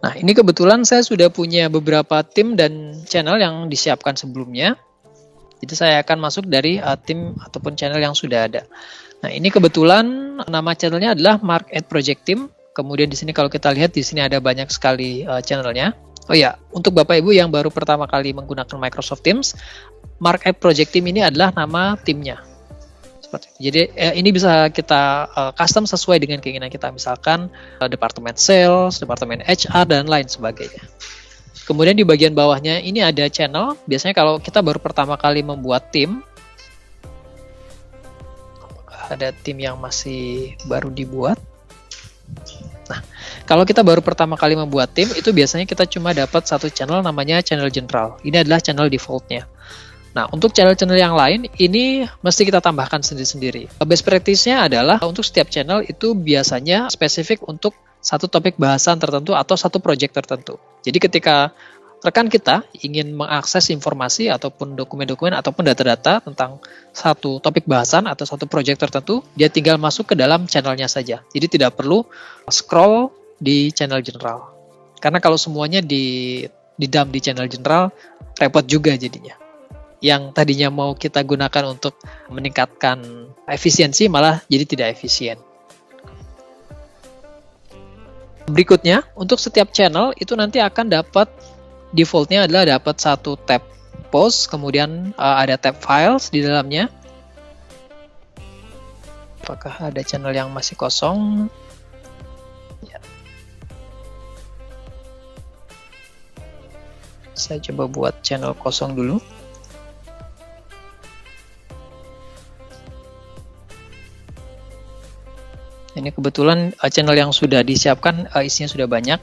Nah, ini kebetulan saya sudah punya beberapa tim dan channel yang disiapkan sebelumnya. Jadi saya akan masuk dari tim ataupun channel yang sudah ada. Nah, ini kebetulan nama channelnya adalah Mark at Project Team. Kemudian di sini kalau kita lihat di sini ada banyak sekali channelnya. Oh ya, untuk Bapak Ibu yang baru pertama kali menggunakan Microsoft Teams, Mark at Project Team ini adalah nama timnya. Seperti itu. Jadi ini bisa kita custom sesuai dengan keinginan kita. Misalkan departemen sales, departemen HR, dan lain sebagainya. Kemudian di bagian bawahnya ini ada channel. Biasanya kalau kita baru pertama kali membuat tim, ada tim yang masih baru dibuat. Nah, kalau kita baru pertama kali membuat tim, itu biasanya kita cuma dapat satu channel namanya channel general. Ini adalah channel defaultnya. Nah, untuk channel-channel yang lain, ini mesti kita tambahkan sendiri-sendiri. Best practice-nya adalah untuk setiap channel itu biasanya spesifik untuk satu topik bahasan tertentu atau satu project tertentu. Jadi ketika rekan kita ingin mengakses informasi ataupun dokumen-dokumen ataupun data-data tentang satu topik bahasan atau satu project tertentu, dia tinggal masuk ke dalam channelnya saja. Jadi tidak perlu scroll di channel general. Karena kalau semuanya di-dump di channel general, repot juga jadinya. Yang tadinya mau kita gunakan untuk meningkatkan efisiensi malah jadi tidak efisien. Berikutnya, untuk setiap channel itu nanti akan dapat defaultnya adalah dapat satu tab post, kemudian ada tab files di dalamnya. Apakah ada channel yang masih kosong? Ya. Saya coba buat channel kosong dulu. Ini kebetulan channel yang sudah disiapkan isinya sudah banyak.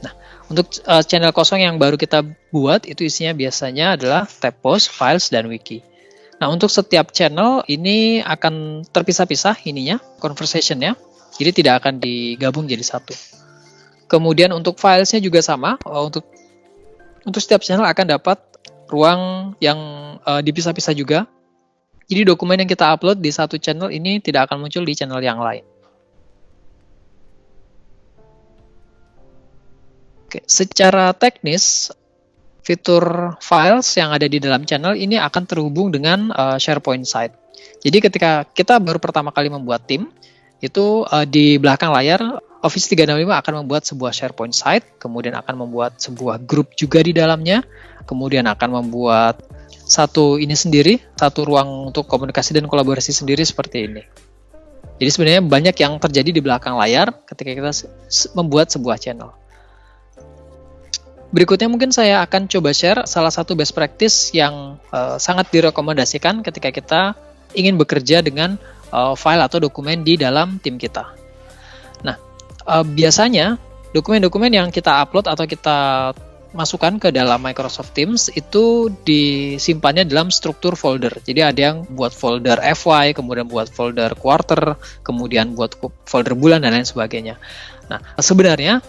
Nah, untuk channel kosong yang baru kita buat itu isinya biasanya adalah tab post, files, dan wiki. Nah, untuk setiap channel ini akan terpisah-pisah ininya, conversation-nya. Jadi tidak akan digabung jadi satu. Kemudian untuk filesnya juga sama. Untuk setiap channel akan dapat ruang yang dipisah-pisah juga. Jadi dokumen yang kita upload di satu channel ini tidak akan muncul di channel yang lain. Oke, secara teknis, fitur files yang ada di dalam channel ini akan terhubung dengan SharePoint site. Jadi ketika kita baru pertama kali membuat tim, itu di belakang layar Office 365 akan membuat sebuah SharePoint site, kemudian akan membuat sebuah grup juga di dalamnya, kemudian akan membuat satu ruang untuk komunikasi dan kolaborasi sendiri seperti ini. Jadi sebenarnya banyak yang terjadi di belakang layar ketika kita membuat sebuah channel. Berikutnya mungkin saya akan coba share salah satu best practice yang sangat direkomendasikan ketika kita ingin bekerja dengan file atau dokumen di dalam tim kita. Nah, biasanya dokumen-dokumen yang kita upload atau kita masukkan ke dalam Microsoft Teams itu disimpannya dalam struktur folder. Jadi ada yang buat folder FY, kemudian buat folder quarter, kemudian buat folder bulan dan lain sebagainya. Nah, sebenarnya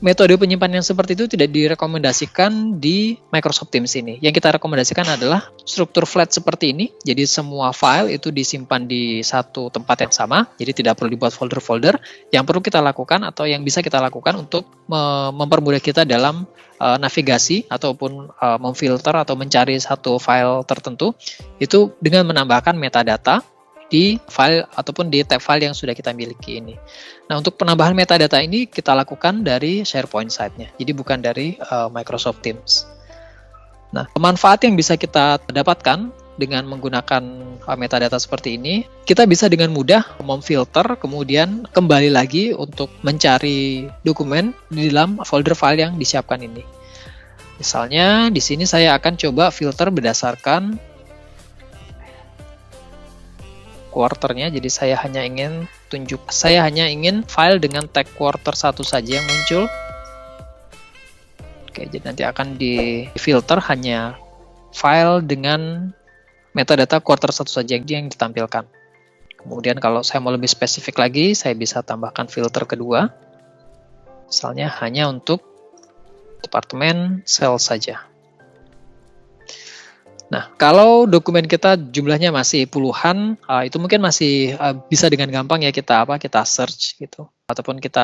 metode penyimpanan yang seperti itu tidak direkomendasikan di Microsoft Teams ini. Yang kita rekomendasikan adalah struktur flat seperti ini. Jadi semua file itu disimpan di satu tempat yang sama. Jadi tidak perlu dibuat folder-folder. Yang perlu kita lakukan atau yang bisa kita lakukan untuk mempermudah kita dalam navigasi ataupun memfilter atau mencari satu file tertentu itu dengan menambahkan metadata di file ataupun di tab file yang sudah kita miliki ini. Nah, untuk penambahan metadata ini kita lakukan dari SharePoint site-nya, jadi bukan dari Microsoft Teams. Nah, manfaat yang bisa kita dapatkan dengan menggunakan metadata seperti ini, kita bisa dengan mudah memfilter, kemudian kembali lagi untuk mencari dokumen di dalam folder file yang disiapkan ini. Misalnya, di sini saya akan coba filter berdasarkan quarternya, jadi saya hanya ingin file dengan tag quarter 1 saja yang muncul. Oke, jadi nanti akan difilter hanya file dengan metadata quarter 1 saja yang ditampilkan. Kemudian kalau saya mau lebih spesifik lagi, saya bisa tambahkan filter kedua. Misalnya hanya untuk departemen sales saja. Nah, kalau dokumen kita jumlahnya masih puluhan, itu mungkin masih bisa dengan gampang ya kita search gitu. ataupun kita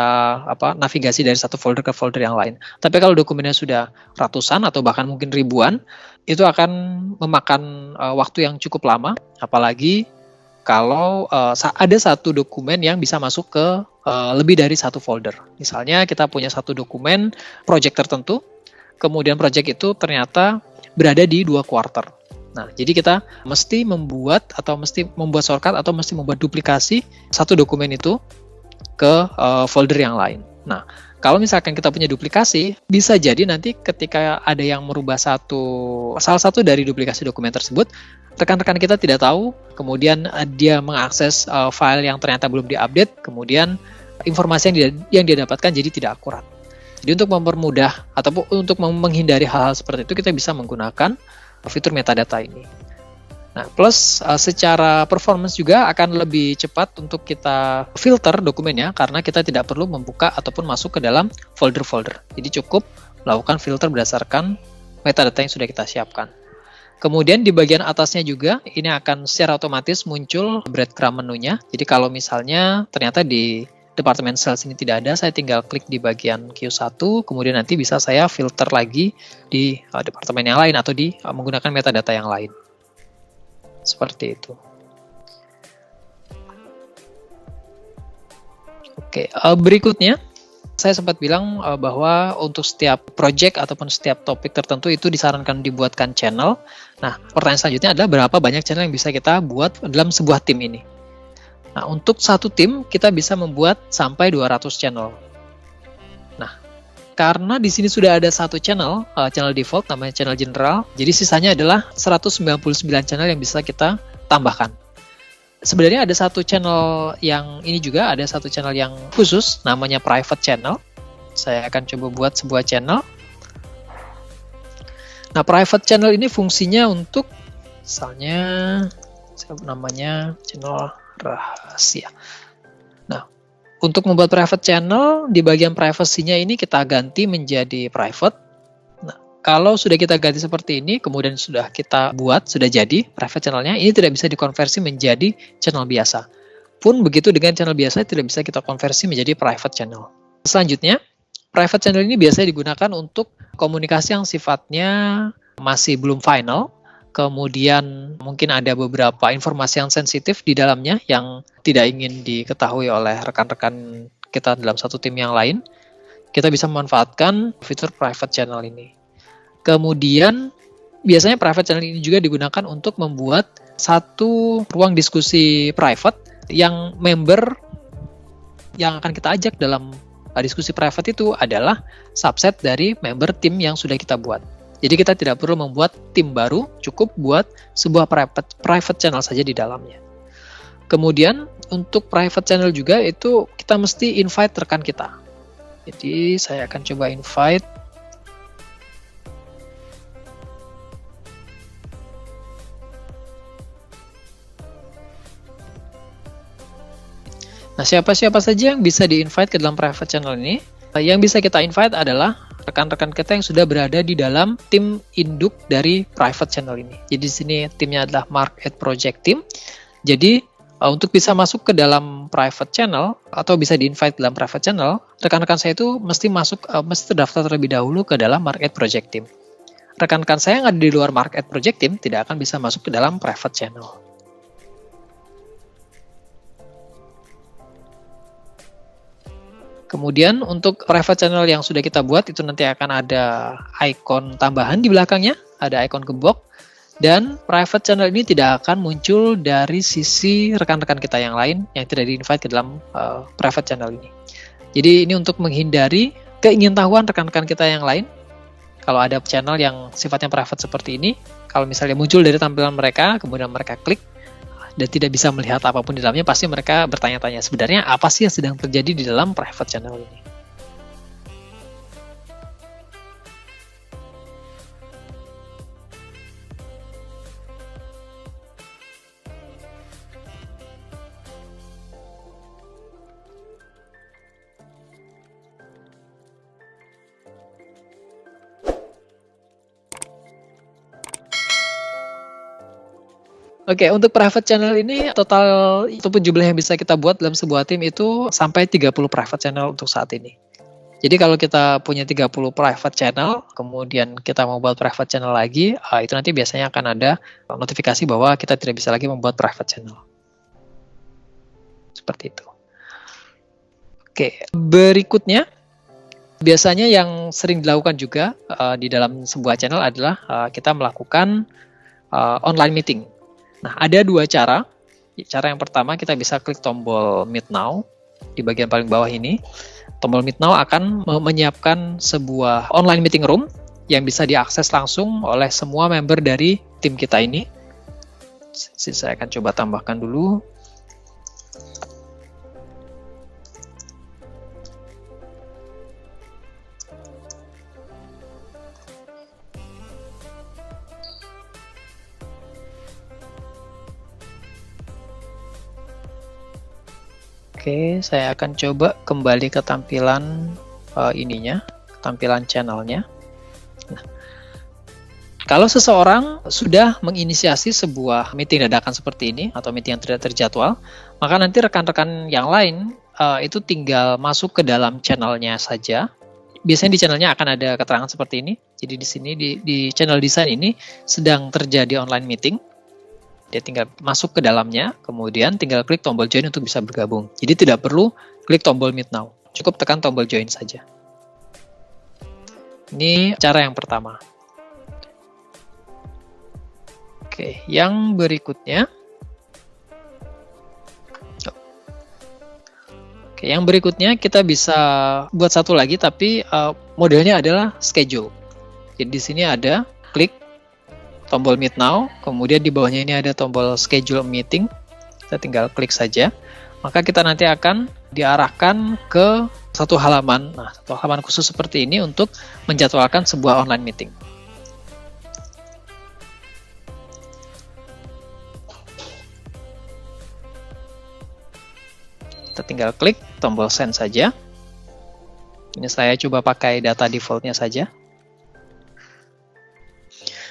navigasi dari satu folder ke folder yang lain. Tapi kalau dokumennya sudah ratusan atau bahkan mungkin ribuan, itu akan memakan waktu yang cukup lama, apalagi kalau ada satu dokumen yang bisa masuk ke lebih dari satu folder. Misalnya kita punya satu dokumen project tertentu, kemudian project itu ternyata berada di 2 quarter. Nah, jadi kita mesti membuat shortcut atau mesti membuat duplikasi satu dokumen itu ke folder yang lain. Nah, kalau misalkan kita punya duplikasi, bisa jadi nanti ketika ada yang merubah salah satu dari duplikasi dokumen tersebut, rekan-rekan kita tidak tahu, kemudian dia mengakses file yang ternyata belum diupdate, kemudian informasi yang dia dapatkan jadi tidak akurat. Jadi untuk mempermudah ataupun untuk menghindari hal-hal seperti itu, kita bisa menggunakan fitur metadata ini. Nah, plus secara performance juga akan lebih cepat untuk kita filter dokumennya karena kita tidak perlu membuka ataupun masuk ke dalam folder-folder. Jadi cukup melakukan filter berdasarkan metadata yang sudah kita siapkan. Kemudian di bagian atasnya juga ini akan secara otomatis muncul breadcrumb menunya. Jadi kalau misalnya ternyata di departemen sales ini tidak ada, saya tinggal klik di bagian Q1, kemudian nanti bisa saya filter lagi di departemen yang lain atau menggunakan metadata yang lain. Seperti itu. Oke, berikutnya saya sempat bilang bahwa untuk setiap project ataupun setiap topik tertentu itu disarankan dibuatkan channel. Nah, pertanyaan selanjutnya adalah berapa banyak channel yang bisa kita buat dalam sebuah tim ini. Nah, untuk satu tim kita bisa membuat sampai 200 channel. Nah, karena di sini sudah ada satu channel default namanya channel general, jadi sisanya adalah 199 channel yang bisa kita tambahkan. Sebenarnya ada satu channel yang ini juga, ada satu channel yang khusus namanya private channel. Saya akan coba buat sebuah channel. Nah, private channel ini fungsinya untuk misalnya namanya channel rahasia. Nah, untuk membuat private channel, di bagian privacy-nya ini kita ganti menjadi private. Nah, kalau sudah kita ganti seperti ini, kemudian sudah kita buat, sudah jadi private channel-nya, ini tidak bisa dikonversi menjadi channel biasa. Pun begitu dengan channel biasa, tidak bisa kita konversi menjadi private channel. Selanjutnya, private channel ini biasanya digunakan untuk komunikasi yang sifatnya masih belum final, kemudian mungkin ada beberapa informasi yang sensitif di dalamnya yang tidak ingin diketahui oleh rekan-rekan kita dalam satu tim yang lain. Kita bisa memanfaatkan fitur private channel ini. Kemudian biasanya private channel ini juga digunakan untuk membuat satu ruang diskusi private yang member yang akan kita ajak dalam diskusi private itu adalah subset dari member tim yang sudah kita buat. Jadi kita tidak perlu membuat tim baru, cukup buat sebuah private channel saja di dalamnya. Kemudian untuk private channel juga itu kita mesti invite rekan kita. Jadi saya akan coba invite. Nah, siapa-siapa saja yang bisa di-invite ke dalam private channel ini? Yang bisa kita invite adalah rekan-rekan kita yang sudah berada di dalam tim induk dari private channel ini. Jadi di sini timnya adalah Mark at Project Team. Jadi untuk bisa masuk ke dalam private channel atau bisa di-invite dalam private channel, rekan-rekan saya itu mesti terdaftar terlebih dahulu ke dalam Mark at Project Team. Rekan-rekan saya yang ada di luar Mark at Project Team tidak akan bisa masuk ke dalam private channel. Kemudian untuk private channel yang sudah kita buat itu nanti akan ada icon tambahan di belakangnya, ada icon gembok, dan private channel ini tidak akan muncul dari sisi rekan-rekan kita yang lain yang tidak di-invite ke dalam private channel ini. Jadi ini untuk menghindari keingintahuan rekan-rekan kita yang lain. Kalau ada channel yang sifatnya private seperti ini, kalau misalnya muncul dari tampilan mereka, kemudian mereka klik, dan tidak bisa melihat apapun di dalamnya, pasti mereka bertanya-tanya sebenarnya apa sih yang sedang terjadi di dalam private channel ini. Oke, untuk private channel ini total ataupun jumlah yang bisa kita buat dalam sebuah tim itu sampai 30 private channel untuk saat ini. Jadi kalau kita punya 30 private channel, kemudian kita mau buat private channel lagi, itu nanti biasanya akan ada notifikasi bahwa kita tidak bisa lagi membuat private channel. Seperti itu. Oke, berikutnya biasanya yang sering dilakukan juga di dalam sebuah channel adalah kita melakukan online meeting. Nah, ada dua cara. Cara yang pertama, kita bisa klik tombol Meet Now di bagian paling bawah ini. Tombol Meet Now akan menyiapkan sebuah online meeting room yang bisa diakses langsung oleh semua member dari tim kita ini. Saya akan coba tambahkan dulu. Oke, saya akan coba kembali ke tampilan tampilan channelnya. Nah, kalau seseorang sudah menginisiasi sebuah meeting dadakan seperti ini atau meeting yang tidak terjadwal, maka nanti rekan-rekan yang lain itu tinggal masuk ke dalam channelnya saja. Biasanya di channelnya akan ada keterangan seperti ini. Jadi di sini di channel desain ini sedang terjadi online meeting. Dia tinggal masuk ke dalamnya, kemudian tinggal klik tombol join untuk bisa bergabung. Jadi tidak perlu klik tombol Meet Now, cukup tekan tombol join saja. Ini cara yang pertama. Oke, yang berikutnya. Oke, yang berikutnya kita bisa buat satu lagi, tapi modelnya adalah schedule. Jadi di sini ada klik tombol Meet Now, kemudian di bawahnya ini ada tombol Schedule Meeting. Kita tinggal klik saja. Maka kita nanti akan diarahkan ke satu halaman. Nah, satu halaman khusus seperti ini untuk menjadwalkan sebuah online meeting. Kita tinggal klik tombol Send saja. Ini saya coba pakai data defaultnya saja.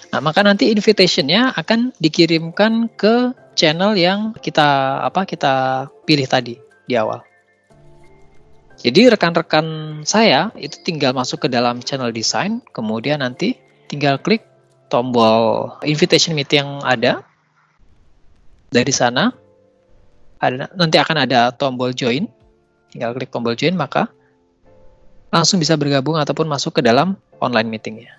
Nah, maka nanti invitation-nya akan dikirimkan ke channel yang kita pilih tadi di awal. Jadi rekan-rekan saya itu tinggal masuk ke dalam channel design, kemudian nanti tinggal klik tombol invitation meeting yang ada. Dari sana nanti akan ada tombol join. Tinggal klik tombol join, maka langsung bisa bergabung ataupun masuk ke dalam online meeting-nya.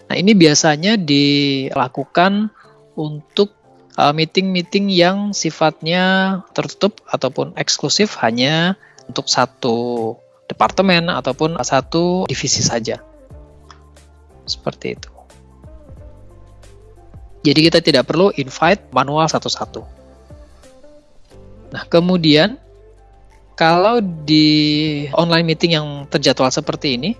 Nah, ini biasanya dilakukan untuk meeting-meeting yang sifatnya tertutup ataupun eksklusif hanya untuk satu departemen ataupun satu divisi saja. Seperti itu. Jadi kita tidak perlu invite manual satu-satu. Nah, kemudian kalau di online meeting yang terjadwal seperti ini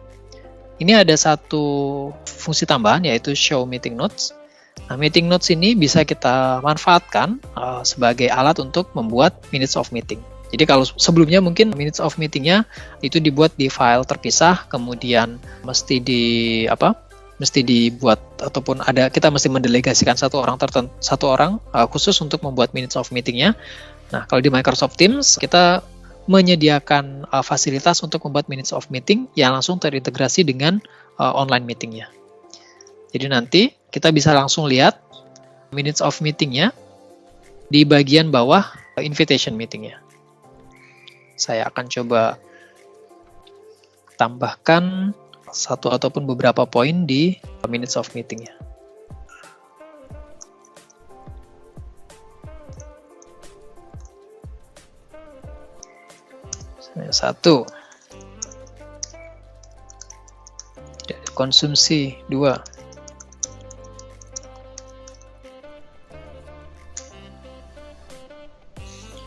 ada satu fungsi tambahan yaitu Show Meeting Notes. Nah, Meeting Notes ini bisa kita manfaatkan sebagai alat untuk membuat Minutes of Meeting. Jadi kalau sebelumnya mungkin Minutes of Meeting-nya itu dibuat di file terpisah, kemudian mesti dibuat ataupun kita mesti mendelegasikan satu orang khusus untuk membuat Minutes of Meeting-nya. Nah, kalau di Microsoft Teams kita menyediakan fasilitas untuk membuat Minutes of Meeting yang langsung terintegrasi dengan online meeting-nya. Jadi nanti kita bisa langsung lihat Minutes of Meeting-nya di bagian bawah Invitation Meeting-nya. Saya akan coba tambahkan satu ataupun beberapa poin di Minutes of Meeting-nya. Satu, konsumsi. 2,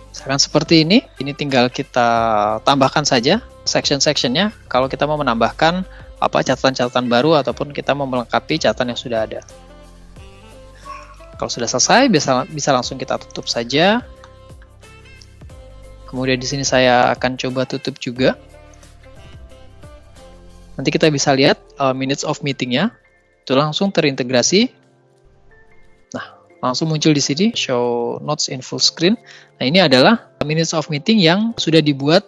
misalkan seperti ini tinggal kita tambahkan saja section-sectionnya kalau kita mau menambahkan catatan-catatan baru ataupun kita mau melengkapi catatan yang sudah ada. Kalau sudah selesai bisa langsung kita tutup saja. Kemudian di sini saya akan coba tutup juga. Nanti kita bisa lihat Minutes of Meeting-nya itu langsung terintegrasi. Nah, langsung muncul di sini, show notes in full screen. Nah, ini adalah minutes of meeting yang sudah dibuat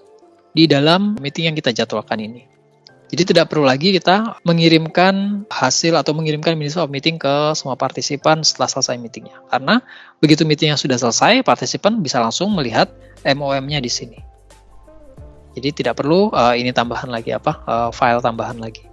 di dalam meeting yang kita jadwalkan ini. Jadi tidak perlu lagi kita mengirimkan hasil atau mengirimkan minutes of meeting ke semua partisipan setelah selesai meetingnya. Karena begitu meetingnya sudah selesai, partisipan bisa langsung melihat MOM-nya di sini. Jadi tidak perlu ini tambahan lagi file tambahan lagi.